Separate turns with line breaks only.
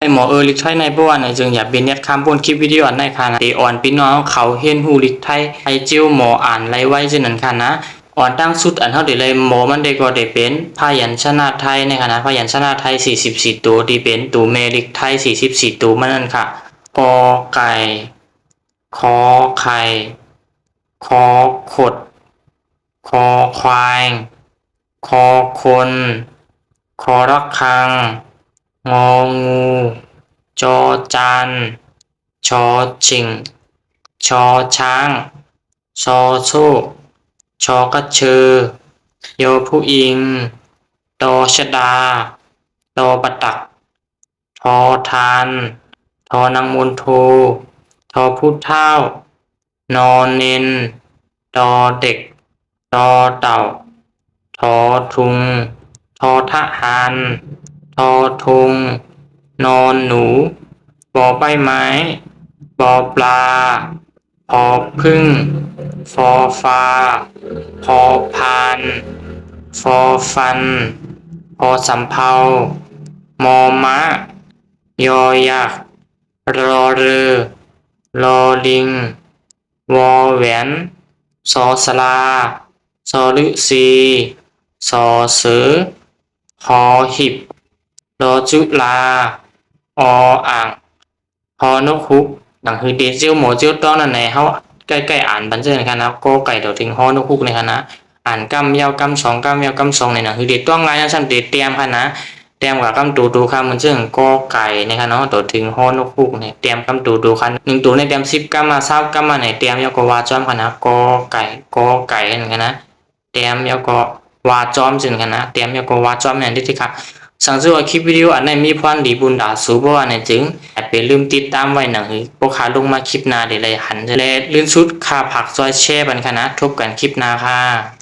ไอหมอลิกไทยในบ้านในจึงอย่าเป็นเน็ตคำบนคลิปวิดีโออันในค่ะนะเดออนพี่น้องเขาเห็นหูลิกไทยไอจิ้วหมออ่านไรไว้จึงนั้นค่ะนะอ่อนตั้งสุดอันเท่าเดี๋ยวเลยหมอมันได้ก็ได้เป็นพยัญชนะไทยในค่ะนะพยัญชนะไทย44ตัวที่เป็นตัวเมลิกไทย44ตัวมันนั่นค่ะกอไก่ขอไข่ขอขดคอควายคอคนคอระฆังงองูจอจานชอชิงชอช้างชอโซ่ชอกระเชอยอผู้อิงตอชดาตอประตักทอทานทอนางมนโททอผู้เฒ่านอนเนนตอเด็กตอเต่าทอทุงทอทหารทอทงนอนหนูปอใบไม้ปอปลาพอพึ่งฟอฟ้าพอพานฟอฟันพอสำเภามอมะยอยักษ์รอเรือรอลิงวอแหวนสอสลาสอฤษีสอเสือหอหิบรอจุลาออ่างพอนกฮุกดังคือเดซิลหมอเจียวต้องนั่นในเขาใกล้ๆอ่านบันเจิญกันนะก็ไก่เดี๋ยวถึงฮอนกฮุกในคณะอ่านกำยาวกำสองกำยาวกำสองในหนังคือเดต้องไงนะฉันเดเตรียมค่ะนะเตรียมกับกำตูคำมันเจิญก็ไก่ในคณะเดี๋ยวถึงฮอนกฮุกเนี่ยเตรียมกำตูคันหนึ่งตัวในเตรียม10กำมา20กำมาในเตรียมยาวก็วาจอมค่ะนะก็ไก่กันนะเตรียมยาวก็วาจอมจึงกันนะเตรียมยาวก็วาจอมเนี่ยที่ค่ะสั่งซื้อคลิปวิดีโออันไหนมีพรดีบุญดาสูบ่อันไหนจึงอย่าลืมติดตามไว้หนังพวกขาลงมาคลิปหน้าเดี๋ยวเลยหันจะเลยลื่นชุดค่าผักซอยแช่บันคณะทบกันคลิปหน้าค่ะ